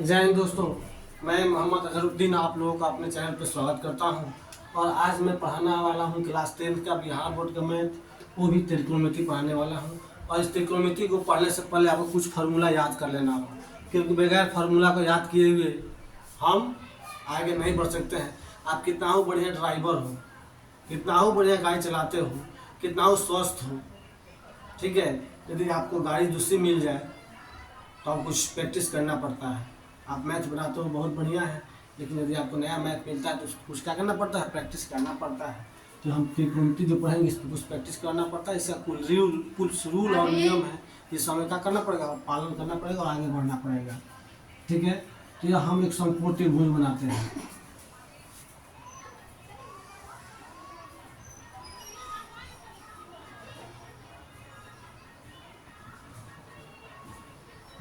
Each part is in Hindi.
जय हिंद दोस्तों, मैं मोहम्मद अजहरुद्दीन आप लोगों का अपने चैनल पर स्वागत करता हूं। और आज मैं पढ़ाने वाला हूं क्लास 10 का बिहार बोर्ड का मैथ, वो भी त्रिकोणमिति पढ़ाने वाला हूं। और इस त्रिकोणमिति को पढ़ने से पहले आपको कुछ फार्मूला याद कर लेना होगा, क्योंकि बगैर फार्मूला को याद किए हुए हम आगे नहीं बढ़ सकते हैं। आप कितना हो बढ़िया ड्राइवर हो, कितना हो बढ़िया गाड़ी चलाते हो, कितना हो स्वस्थ हो, ठीक है, यदि आपको गाड़ी दूसरी मिल जाए तो आपको कुछ प्रैक्टिस करना पड़ता है। आप मैथ बनाते हो बहुत बढ़िया है, लेकिन यदि आपको नया मैथ मिलता है तो कुछ क्या करना पड़ता है, प्रैक्टिस करना पड़ता है। तो हम त्रिकोणमिति जो पढ़ेंगे इस पर कुछ प्रैक्टिस करना पड़ता है। इसका कुछ रूल और नियम है, इस समय क्या करना पड़ेगा, पालन करना पड़ेगा और आगे बढ़ना पड़ेगा, ठीक है। तो यह हम एक समकोण त्रिभुज बनाते हैं।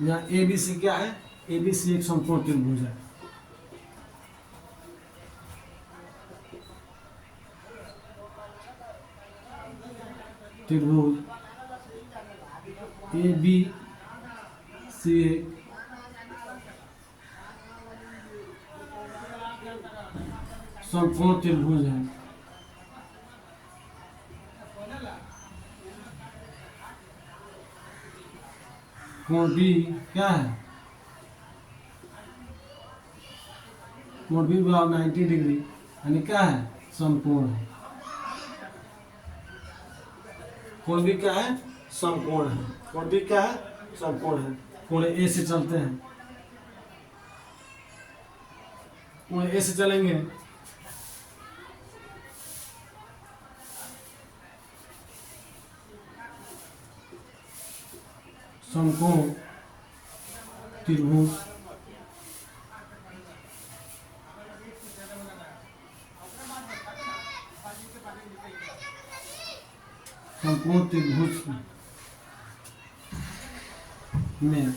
यहाँ ए बी सी क्या है, ए बी सी एक समकोण त्रिभुज है। त्रिभुज ए बी सी एक समकोण त्रिभुज है। कोण बी क्या है, कोण बी बराबर 90 डिग्री, यानी क्या है, समकोण है। कोण बी क्या है, समकोण है। कोण बी क्या है, समकोण है। कोण ए से चलते हैं, कोण ए से चलेंगे समकोण त्रिभुज समकोण त्रिभुज में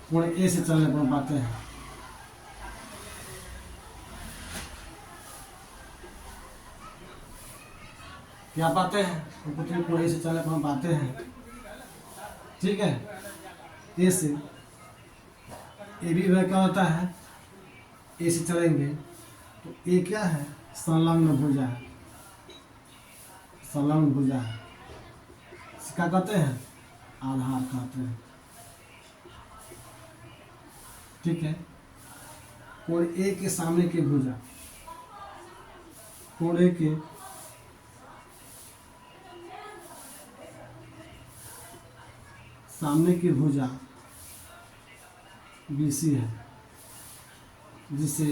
कोण ए से चलने पर पाते हैं। क्या पाते हैं, हमको कोण ए से चलने पर पाते हैं, ठीक है। ए से ए बी में क्या होता है, ए से चलेंगे तो ए क्या है, संलग्न भुजा है, संलग्न भुजा है। क्या कहते हैं, आधार कहते हैं, ठीक है। कोण ए के सामने की भुजा, कोण ए के सामने की भुजा BC है, जिसे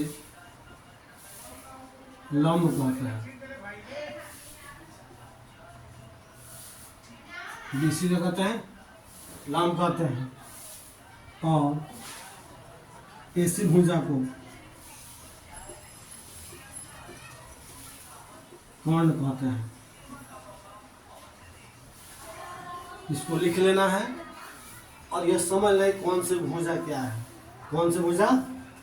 लंब कहते हैं। BC जो कहते हैं, लंब कहते हैं। और AC भुजा को कर्ण कहते हैं। इसको लिख लेना है और यह समझ लें कौन से भुजा क्या है, कौन से भुजा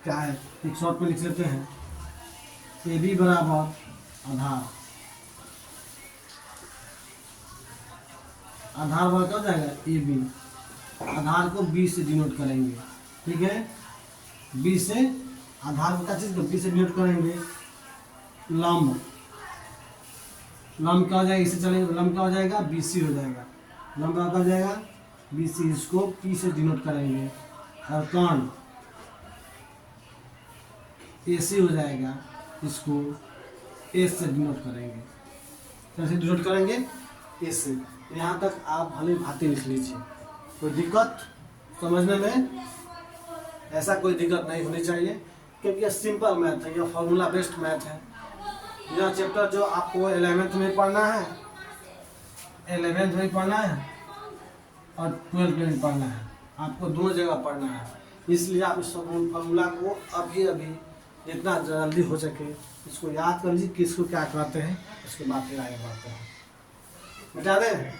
क्या है। एक शॉर्ट में लिख लेते हैं, ए बी बराबर आधार, आधार बराबर क्या हो जाएगा, ए बी। आधार को बी से डिनोट करेंगे, ठीक है। बी से आधार को क्या चीज को बी से डिनोट करेंगे, लंब। लंब क्या हो जाएगा, इससे चलेंगे, लंब क्या हो जाएगा, BC हो जाएगा। लंब क्या हो जाएगा, BC। इसको P से डिनोट करेंगे। और कर्ण AC हो जाएगा, इसको S से डिनोट करेंगे। कैसे डिनोट करेंगे, S से। यहाँ तक आप भली भांति लिख लीजिए, कोई दिक्कत समझने में ऐसा कोई दिक्कत नहीं होनी चाहिए, क्योंकि यह सिंपल मैथ है, यह फॉर्मूला बेस्ड मैथ है। यह चैप्टर जो आपको 11th में पढ़ना है, 11th में पढ़ना है और 12th में पढ़ना है, आपको दोनों जगह पढ़ना है। इसलिए आप इस फॉर्मूला को अभी जितना जल्दी हो सके इसको याद कर लीजिए, किसको क्या कहते हैं, उसके बाद फिर आगे बढ़ते हैं। बता दें,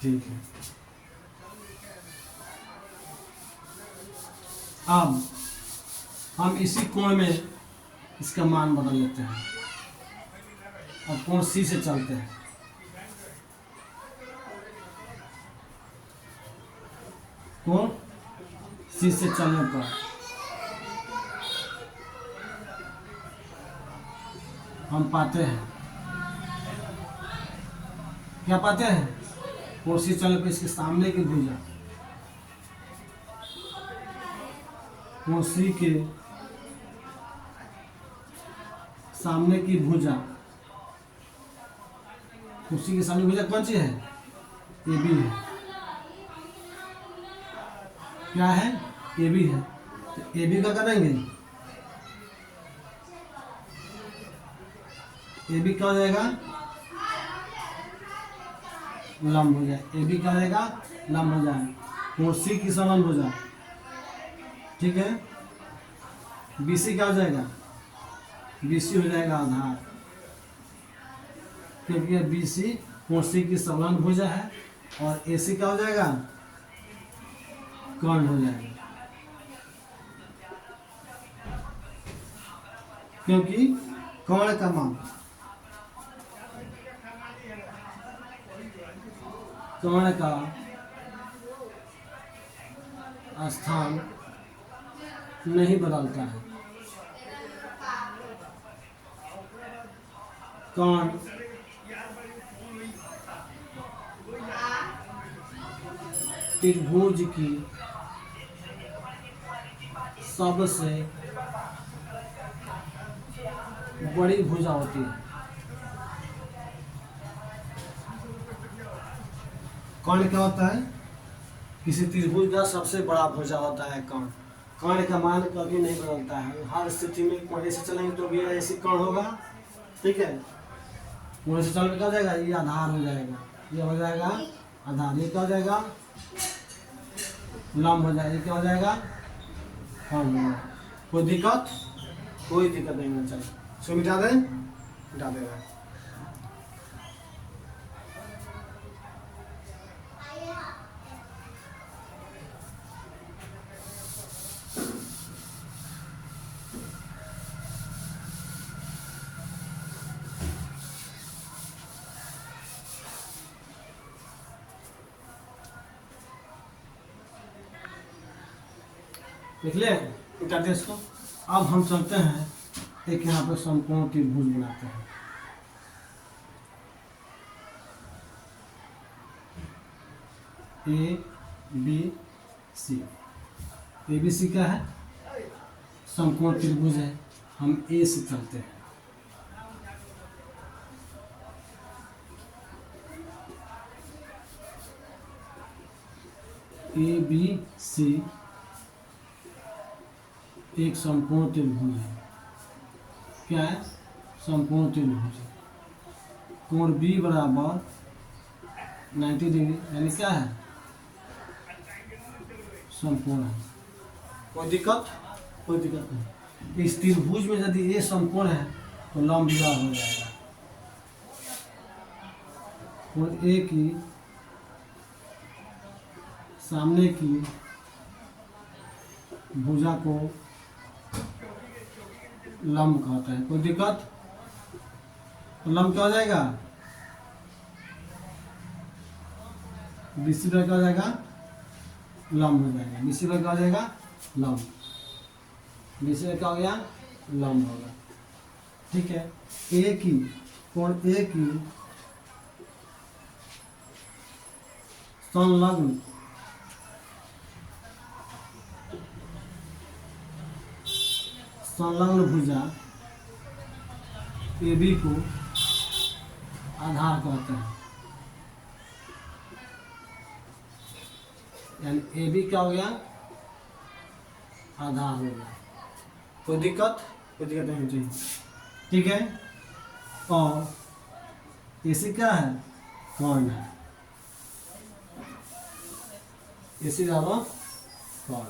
ठीक है। अब हम इसी कोण में इसका मान बदल लेते हैं। अब कोण C से चलते हैं, कोण C से चलने पर हम पाते हैं, क्या पाते हैं? कुर्सी चलने पे इसके सामने की भुजा, कुर्सी के सामने की भुजा, कुर्सी के सामने भुजा कौन सी है? ए बी है। क्या है? ए बी है। तो ए बी का करेंगे, ए बी क्या हो जाएगा? लंब हो जाए। ए बी क्या हो जाएगा? लंब हो जाए। कुर्सी की समान भुजा, ठीक है। बी सी क्या हो जाएगा? बी सी हो जाएगा आधार, क्योंकि ये बी सी कुर्सी की समान भुजा है। और ए सी क्या हो जाएगा? कर्ण हो जाएगा, क्योंकि कर्ण का मान, कर्ण का स्थान नहीं बदलता है। कर्ण त्रिभुज की सबसे बड़ी भुजा होती है। कर्ण क्या होता है? किसी त्रिभुज का सबसे बड़ा भुजा होता है कर्ण। कर्ण का मान कभी नहीं बदलता है, हर स्थिति में कोने से चलेंगे तो भी ऐसी कर्ण होगा, ठीक है। कोने से चलने क्या हो जाएगा? ये आधार हो जाएगा, ये हो जाएगा आधार। ये क्या हो जाएगा? लंब हो जाएगा। ये क्या हो जाएगा? कर्ण। कोई दिक्कत? कोई दिक्कत नहीं होना चाहिए। इसको मिटा दें, मिटा देगा। देख लिया, मिटाते इसको। अब हम चलते हैं, एक यहाँ पे समकोण त्रिभुज बनाते हैं। A B C, A B C क्या है? समकोण त्रिभुज है। हम ए से चलते हैं। ए बी सी एक समकोण त्रिभुज है। क्या है? समकोण त्रिभुज। कोण बी बराबर 90 डिग्री, यानी क्या है? समकोण है। कोई दिक्कत? कोई दिक्कत नहीं। इस त्रिभुज में यदि ये समकोण है तो लंब विवाह हो जाएगा। कोण ए की सामने की भुजा को लंब कहते हैं। कोई दिक्कत? तो लंब क्या हो जाएगा? बीसी पर क्या हो जाएगा? लंब हो जाएगा। बीसी पर क्या हो जाएगा? लंब। बीसी पर क्या हो गया? लंब होगा, ठीक है। ए की, कोण ए की संलग्न संलग्न भुजा ए बी को आधार कहते हैं। यानी ए बी क्या हो गया? आधार हो गया। कोई दिक्कत? कोई दिक्कत नहीं होनी चाहिए, ठीक है। और एसी क्या है? कर्ण है। एसी जावा कर्ण।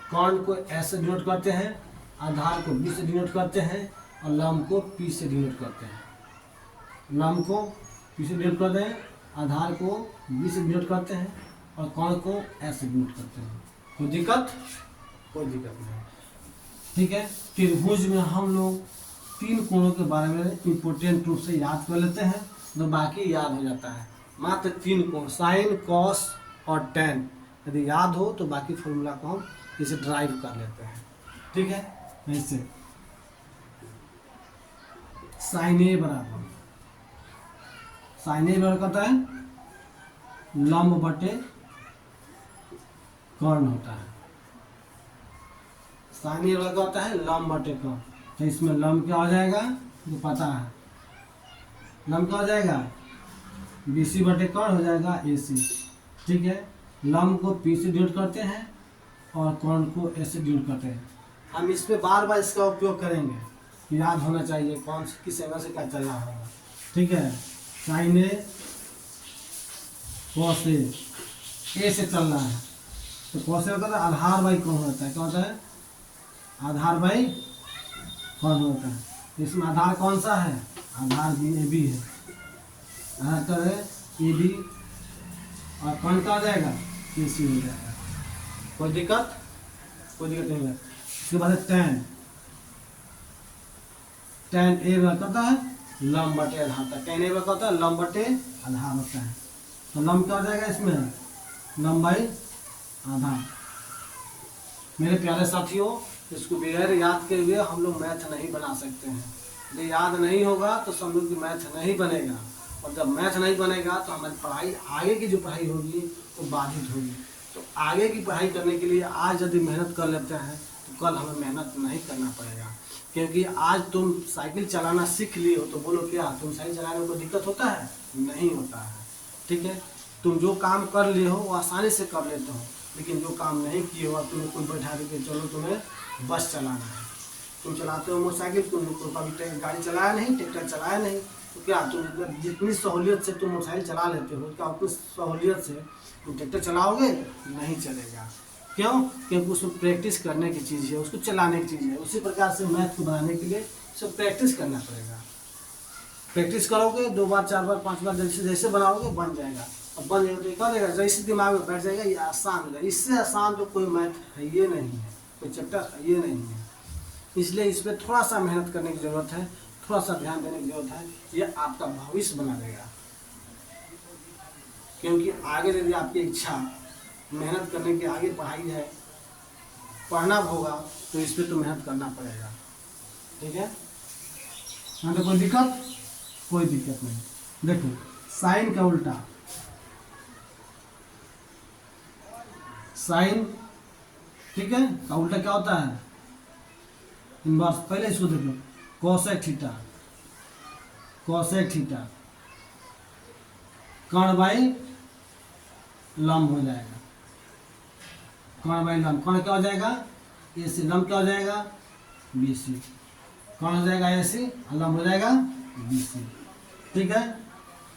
कर्ण को ऐसे डिनोट करते हैं, आधार को बी से डिनोट करते हैं, और लंब को पी से डिनोट करते हैं। लंब को पी से डिनोट करते हैं, आधार को बी से डिनोट करते हैं, और कर्ण को ऐसे डिनोट करते हैं। कोई दिक्कत? कोई दिक्कत नहीं, ठीक है। त्रिभुज में हम लोग 3 कोणों के बारे में इम्पोर्टेंट रूप से याद कर लेते हैं, तो बाकी याद हो जाता है। मात्र 3 कोण, साइन, कॉस और टेन, यदि याद हो तो बाकी फॉर्मूला को हम इसे ड्राइव कर लेते हैं, ठीक है। ऐसे साइन ए बराबर, साइन ए बराबर कहता है लंब बटे कर्ण होता है। साइन ए बराबर होता है लंब बटे कर्ण। तो इसमें लंब क्या हो जाएगा, जो पता है लंब क्या हो जाएगा, BC बटे कर्ण हो जाएगा AC। ठीक है, लंब को P से डिवाइड करते हैं और कर्ण को A से डिवाइड करते हैं। हम इस पे बार बार इसका उपयोग करेंगे, याद होना चाहिए कौन से किस एंगल से क्या चल रहा होगा। ठीक है, साइन ए कॉस ए से चल रहा है, तो कॉस ए होता है आधार बाई कौन होता है, क्या होता है, आधार बाई कौन होता है। इसमें आधार कौन सा है, आधार AB है, आधार क्या है AB, और कौन का हो जाएगा AC हो जाएगा। कोई दिक्कत नहीं है। इसके बाद tan A कहता है लंब बटे आधार होता है, tan A कहता है लंब बटे आधार होता है। तो लंब क्या हो जाएगा इसमें, लंबाई आधार। मेरे प्यारे साथियों, इसको बगैर याद के हुए हम लोग मैथ नहीं बना सकते हैं। यदि याद नहीं होगा तो समझो कि मैथ नहीं बनेगा, और जब मैथ नहीं बनेगा तो हमारी पढ़ाई, आगे की जो पढ़ाई होगी वो बाधित होगी। तो आगे की पढ़ाई करने के लिए आज यदि मेहनत कर लेते हैं तो कल हमें मेहनत नहीं करना पड़ेगा। क्योंकि आज तुम साइकिल चलाना सीख लिए हो तो बोलो क्या तुम साइकिल चलाने में कोई दिक्कत होता है, नहीं होता है। ठीक है, तुम जो काम कर लिए हो वो आसानी से कर लेते हो, लेकिन जो काम नहीं किए हो, तुम्हें कोई बैठा के चलो तुम्हें बस चलाना है, तुम चलाते हो मोटरसाइकिल, तुम कभी गाड़ी चलाया नहीं, ट्रैक्टर चलाया नहीं, तो क्या तुम जितनी सहूलियत से तुम मोटरसाइकिल चला लेते हो क्या उतनी सहूलियत से तुम ट्रैक्टर चलाओगे, नहीं चलेगा। क्यों, क्योंकि उसमें प्रैक्टिस करने की चीज़ है, उसको चलाने की चीज़ है। उसी प्रकार से मैथ को बनाने के लिए सब प्रैक्टिस करना पड़ेगा। प्रैक्टिस करोगे 2 बार 4 बार 5 बार जैसे जैसे बनाओगे बन जाएगा, और बन जाएगा तो क्या देगा, जैसे दिमाग में बैठ जाएगा, ये आसान होगा। इससे आसान तो कोई मैथ है ये नहीं है, कोई चैप्टर ये नहीं है। इसलिए इस पर थोड़ा सा मेहनत करने की ज़रूरत है, थोड़ा सा ध्यान देने की ज़रूरत है, ये आपका भविष्य बना देगा। क्योंकि आगे यदि आपकी इच्छा मेहनत करने की, आगे पढ़ाई है, पढ़ना होगा, तो इस पर तो मेहनत करना पड़ेगा। ठीक है, यहाँ पे कोई दिक्कत नहीं। देखो साइन का उल्टा, साइन ठीक है का उल्टा क्या होता है, इनवर्स। पहले इसको देखो, कोसेक थीटा, कोसेक थीटा कर्ण बाई लंब हो जाएगा, कर्ण बाई लंब। कर्ण क्या हो जाएगा AC, लंब क्या हो जाएगा BC, कर्ण हो जाएगा AC, लंब हो जाएगा BC। ठीक है,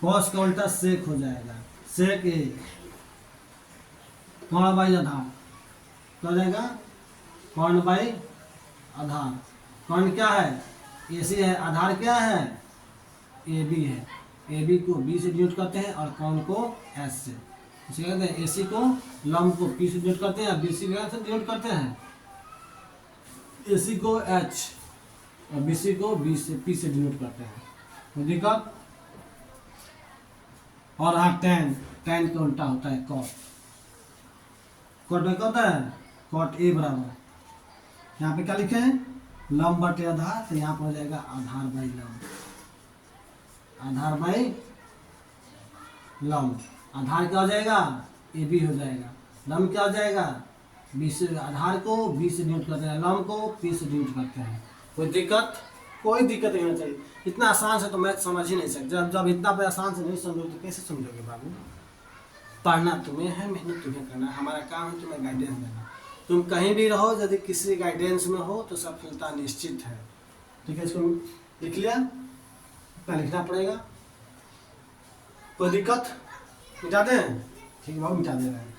कॉस का उल्टा सेक हो जाएगा, सेक A, कर्ण बाई आधार क्या हो जाएगा, कर्ण बाई आधार। कर्ण क्या है AC है, आधार क्या है AB है, AB को B से डिवाइड करते हैं और कर्ण को S से। इसे कहते हैं AC को लंब को P से डिवाइड करते हैं, BC से डिवाइड करते हैं, AC को H और BC को B से P से डिवाइड करते हैं। तो दिक्कत। और हाँ tan, tan का उल्टा होता है cot, cot में क्या होता है cot A बराबर, यहाँ पे क्या लिखे हैं लंब बटे आधार, तो यहाँ पर हो जाएगा आधार बाई लंब, आधार बाई लंब। आधार क्या हो जाएगा AB हो जाएगा, लंब क्या हो जाएगा B से, आधार को B से डिवाइड करते हैं, लंब को P से डिवाइड करते हैं। कोई दिक्कत नहीं होना चाहिए। इतना आसान से तो मैथ समझ ही नहीं सकते। जब इतना आसान से नहीं समझोगे तो कैसे समझोगे बाबू। पढ़ना तुम्हें है, मेहनत तुम्हें करना है, हमारा काम है तुम्हें गाइडेंस देना। तुम कहीं भी रहो, यदि किसी गाइडेंस में हो तो सफलता निश्चित है। ठीक है, इसको लिख लिया, इतना लिखना पड़ेगा। कोई दिक्कत, मिटा दें, ठीक है बाबू मिटा दे रहे हैं।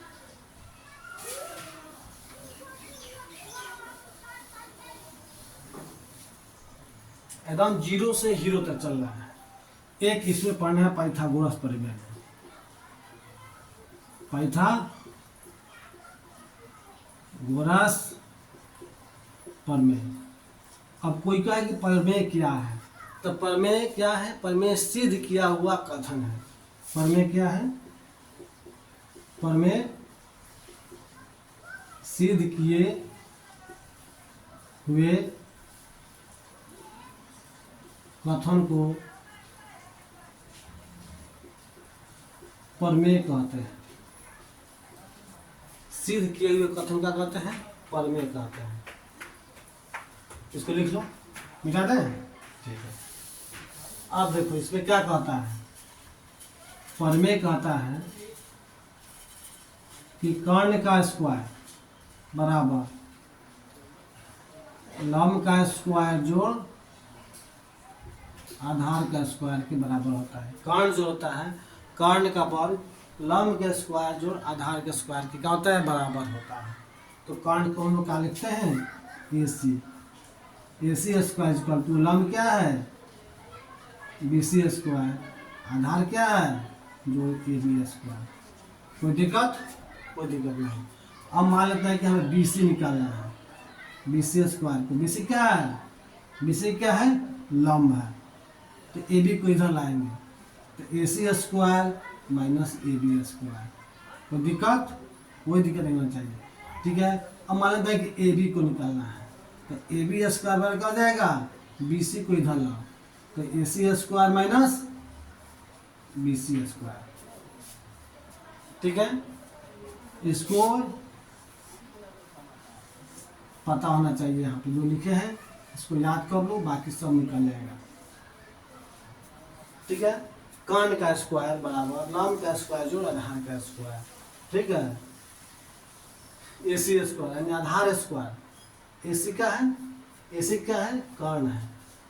एकदम 0 से हीरो तक चल रहा है। एक इसमें पढ़ना है पाइथागोरस प्रमेय, पाइथागोरस प्रमेय। अब कोई कहे कि प्रमेय क्या है, तो प्रमेय क्या है, प्रमेय सिद्ध किया हुआ कथन है। प्रमेय क्या है, प्रमेय सिद्ध किए हुए कथन को प्रमेय कहते हैं। सिद्ध किए हुए कथन का कहते हैं प्रमेय कहते हैं। इसको लिख लो, मिटा दें। ठीक है, अब देखो इसमें क्या कहता है। प्रमेय कहता है कि कर्ण का स्क्वायर बराबर लंब का स्क्वायर जोड़ आधार का स्क्वायर के बराबर होता है। कर्ण जो होता है, कर्ण का वर्ग लंब के स्क्वायर जोड़ आधार के स्क्वायर के क्या होता है, बराबर होता है। तो कर्ण को हम लोग क्या लिखते हैं, AC। AC square equal to लंब क्या है, BC स्क्वायर, आधार क्या है, जोड़ AB स्क्वायर। कोई दिक्कत, कोई दिक्कत नहीं। अब मान लेते हैं कि हमें BC निकालना है, BC स्क्वायर को। BC क्या है, BC क्या है, लंब है। तो AB को इधर लाएंगे, तो AC square minus AB square. कोई दिक्कत, कोई दिक्कत नहीं होना चाहिए। ठीक है, अब मान लेते हैं कि AB को निकालना है, तो AB स्क्वायर बराबर क्या हो जाएगा, BC को इधर लाओ, तो AC square minus BC square. ठीक है, इसको पता होना चाहिए। यहाँ पे जो लिखे हैं इसको याद कर लो, बाकी सब निकल जाएगा। ठीक है, कर्ण का स्क्वायर बराबर लंब का स्क्वायर जोड़ आधार का स्क्वायर। ठीक है, AC स्क्वायर यानी आधार स्क्वायर। AC क्या है, AC क्या है, कर्ण है।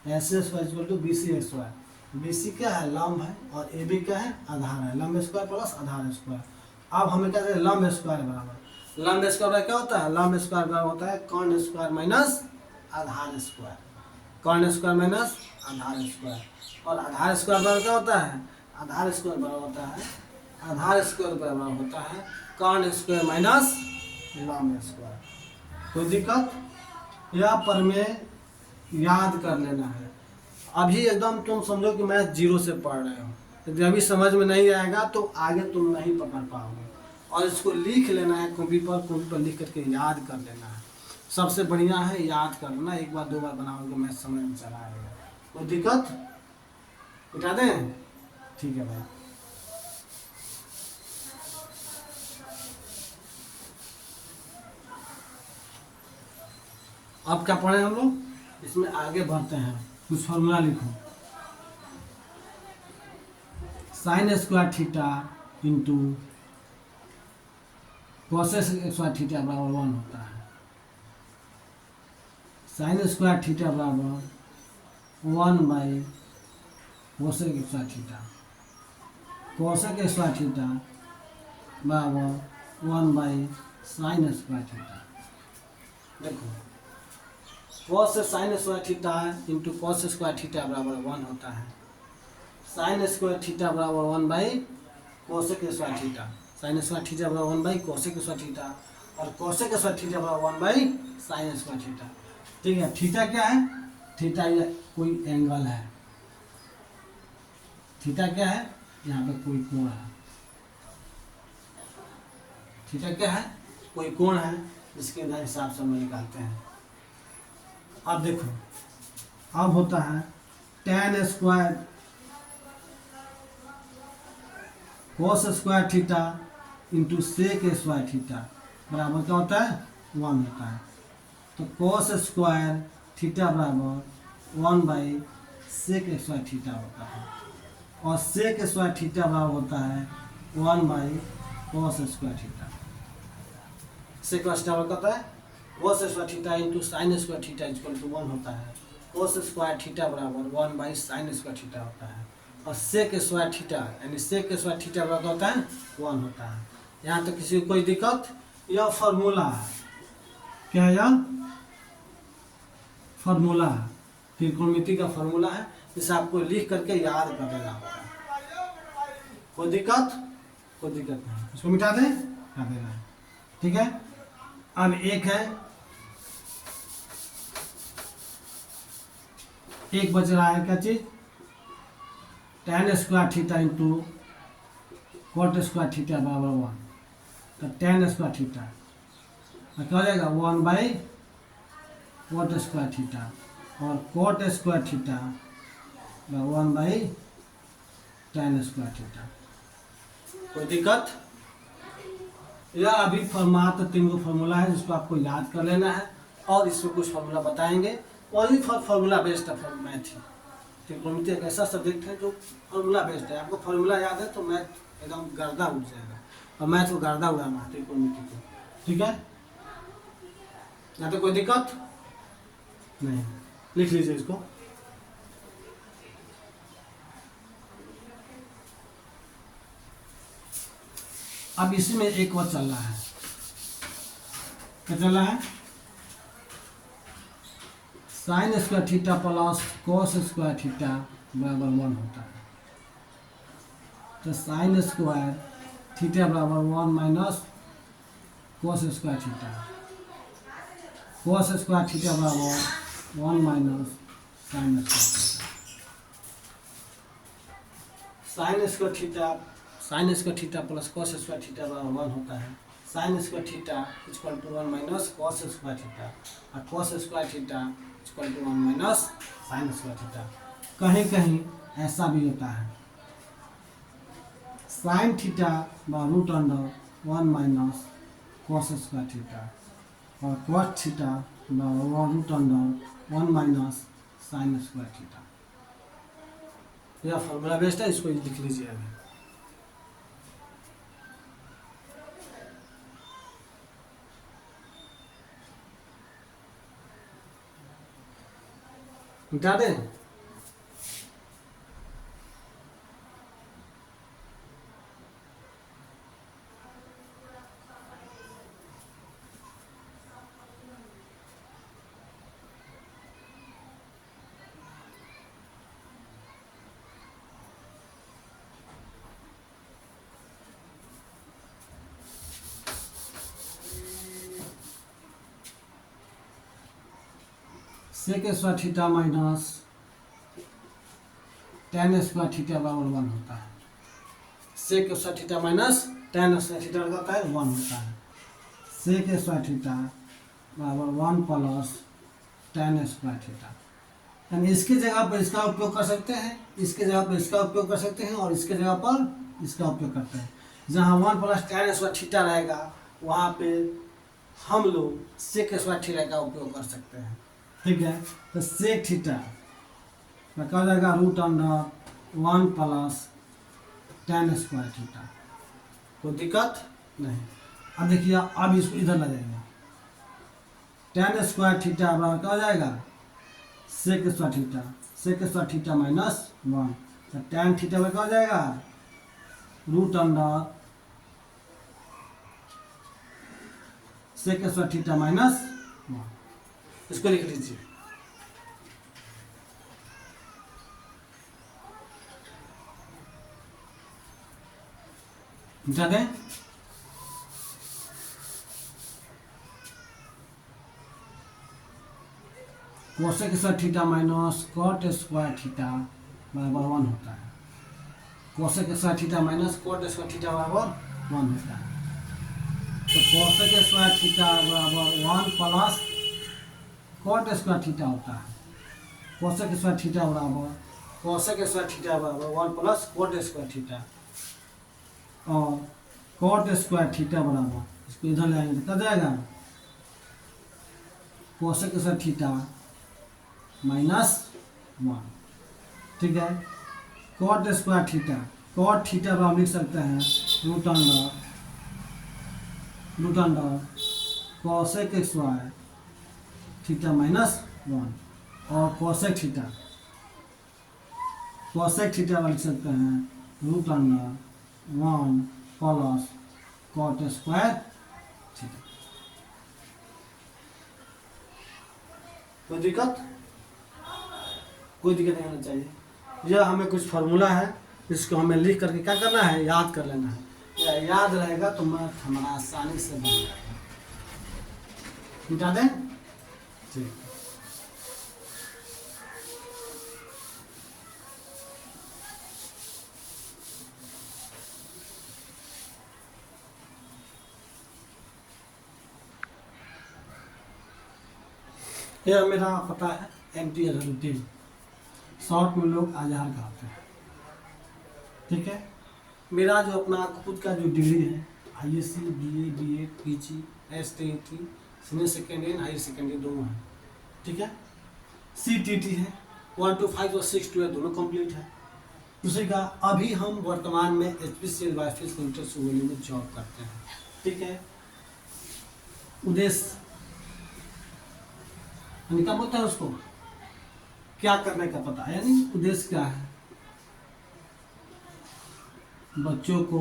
AC square equal to BC square. BC क्या है, लंब है, और AB क्या है, आधार है। लंब स्क्वायर प्लस आधार स्क्वायर। अब हमें क्या चाहिए, लंब स्क्वायर बराबर, लंब स्क्वायर क्या होता है, लंब स्क्वायर बराबर होता है कर्ण स्क्वायर माइनस आधार स्क्वायर। कर्ण स्क्वायर माइनस आधार स्क्वायर। और आधार स्क्वायर बराबर क्या होता है, आधार स्क्वायर बराबर होता है, आधार स्क्वायर बराबर होता है कर्ण स्क्वायर माइनस लंब स्क्वायर। कोई दिक्कत, या प्रमेय याद कर लेना है। अभी एकदम तुम समझो कि मैं 0 से पढ़ रहे हो, यदि अभी समझ में नहीं आएगा तो आगे तुम नहीं पकड़ पाओगे। और इसको लिख लेना है, कॉपी पर लिख करके याद कर लेना है। सबसे बढ़िया है याद करना, एक बार दो बार बनाओगे मैं समझ में चला आएगा। कोई दिक्कत, उठा दें। ठीक है भाई, अब क्या पढ़े हम लोग, इसमें आगे बढ़ते हैं। कुछ फॉर्मूला लिखो, sign square theta into cosec square theta बराबर 1 होता है। साइन स्क्वायर थीटा बराबर 1 by cosec square theta. Cosec square theta बराबर 1 बाई साइन स्क्वायर थीटा। देखो, cos sine square theta into cos square theta बराबर 1 होता है। साइन स्क्वायर थीटा बराबर 1 by cosec square theta. Sign square theta बराबर 1 बाई कोसेक स्क्वायर थीटा, और कोसेक स्क्वायर थीटा बराबर 1 बाई साइन स्क्वायर थीटा। ठीक है, थीटा क्या है, थीटा ये कोई एंगल है। थीटा क्या है, यहाँ पे कोई कोण है। थीटा क्या है, कोई कोण है, जिसके हिसाब से हम निकालते हैं। अब देखो, अब होता है tan square cos square theta into sec square theta बराबर क्या होता है, 1 होता है। तो कोस स्क्वायर थीटा बराबर 1 बाई सेक स्क्वायर थीटा होता है, और सेक स्क्वायर थीटा बराबर होता है 1 by cos square theta. Sec square बराबर होता है cos square theta into sine square theta equal to 1 होता है। कोस स्क्वायर थीटा बराबर 1 बाई साइन स्क्वायर थीटा होता है, और सेक स्क्वायर थीटा यानी सेक स्क्वायर थीटा बराबर होता है 1 होता है। यहाँ तक किसी को कोई दिक्कत, यह फॉर्मूला है। क्या है, यह फॉर्मूला है, त्रिकोणमिति का फॉर्मूला है, जिसे आपको लिख करके याद कर देना होगा। कोई दिक्कत, कोई दिक्कत नहीं, इसको मिटा दें, हटा देना है। ठीक है, अब एक है, एक बच रहा है क्या चीज, tan square theta into coat square theta बराबर 1। तो tan स्क्वायर थीटा क्या हो जाएगा, 1 बाई कोट स्क्वायर थीटा, और coat square theta 1/tan² theta. कोई दिक्कत? यह अभी मात्र 3 गो फॉर्मूला है जिसको आपको याद कर लेना है और इसमें कुछ फॉर्मूला बताएंगे। ओनली फॉर फॉर्मूला बेस्ड है मैथ ही। त्रिकोणमिति एक ऐसा सब्जेक्ट है जो फॉर्मूला बेस्ड है। आपको फॉर्मूला याद है तो मैथ एकदम गर्दा उड़ जाएगा और मैथ को गर्दा उड़ाना है त्रिकोणमिति को। ठीक है, यहाँ तो कोई दिक्कत नहीं। लिख लीजिए इसको। अब इसी में एक और चल रहा है। क्या चल रहा है? sin² theta plus cos² theta बराबर 1 होता है। तो sin² थीटा बराबर 1 minus cos² theta, cos² theta बराबर 1 minus sin² theta. sin² theta plus cos² theta बराबर 1 होता है। sin² theta equal to 1 minus cos² theta और cos² theta equal to 1 minus sin² theta. कहीं कहीं ऐसा भी होता है sin theta √1 minus cos² theta और cos theta √1 minus sin² theta. यह फॉर्मूला बेस्ड है, इसको लिख लीजिए अभी। मिटा दें? sec² theta minus tan² theta बराबर 1 होता है। sec² theta minus tan² theta होता है 1 होता है। sec² थीटा बराबर 1 प्लस tan² थीटा। यानी इसकी जगह पर इसका उपयोग कर सकते हैं, इसके जगह पर इसका उपयोग कर सकते हैं और इसके जगह पर इसका उपयोग करते हैं। जहाँ 1 प्लस tan² थीटा रहेगा वहाँ पे हम लोग sec² थीटा का उपयोग कर सकते हैं। ठीक है, तो sec थीटा क्या जाएगा √1 प्लस tan² थीटा। कोई दिक्कत नहीं। अब देखिए, अब इसको इधर लगाएंगे। tan² थीटा बराबर क्या हो जाएगा sec² theta, sec² theta minus 1। तो tan थीटा में क्या हो जाएगा √sec² थीटा माइनस 1। इसको लिख लीजिए। मिटा दें? cos² theta minus cot² theta बराबर 1 होता है। cos² theta minus cot² theta बराबर 1 होता है। तो cos² थीटा बराबर 1 प्लस cot² थीटा होता है। cos² थीटा बराबर 1 प्लस cot² थीटा और cot² थीटा बराबर, इसको इधर ले आएंगे तो जाएगा cos² थीटा माइनस 1। ठीक है, cot² थीटा, cot थीटा को हम लिख सकते हैं √cos² थीटा माइनस 1 और cosec थीटा को लिख सकते हैं √1 प्लस cot² थीटा। कोई दिक्कत? कोई दिक्कत नहीं होना चाहिए। यह हमें कुछ फार्मूला है, इसको हमें लिख करके क्या करना है, याद कर लेना है। यह याद रहेगा तो मैथ हमारा आसानी से बन जाएगा। मिटा दें? ठीक। यह मेरा पता है MT अजहरुद्दीन, शॉर्ट में लोग आजहर कहते हैं। ठीक है, मेरा जो अपना खुद का जो डिग्री है ISc BA BEd PG STET senior secondary higher secondary दोनों है। ठीक है, CTT है 1 to 5 और 6 to 8 दोनों कंप्लीट है। दूसरे का अभी हम वर्तमान में HPCL वाइफिस कंप्यूटर सुगोली में जॉब करते हैं। ठीक है, उद्देश्य क्या बोलता है उसको, क्या करने का पता है, यानी उद्देश्य क्या है, बच्चों को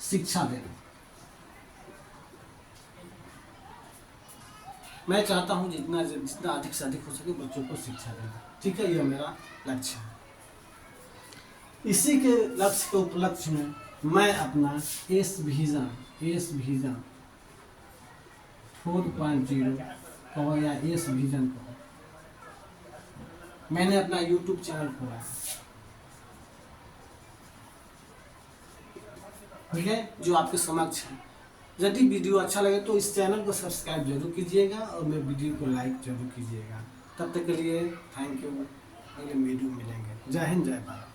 शिक्षा देना। मैं चाहता हूं जितना अधिक से अधिक हो सके बच्चों को शिक्षा देना। ठीक है, यह मेरा लक्ष्य है। इसी के लक्ष्य के उपलक्ष्य में मैं अपना एस विजन 4.0 कहो या एस विजन कहो, मैंने अपना YouTube चैनल खोला है। ठीक है, जो आपके समक्ष है। यदि वीडियो अच्छा लगे तो इस चैनल को सब्सक्राइब जरूर कीजिएगा और मेरे वीडियो को लाइक जरूर कीजिएगा। तब तक के लिए थैंक यू, अगले वीडियो मिलेंगे। जय हिंद, जय भारत।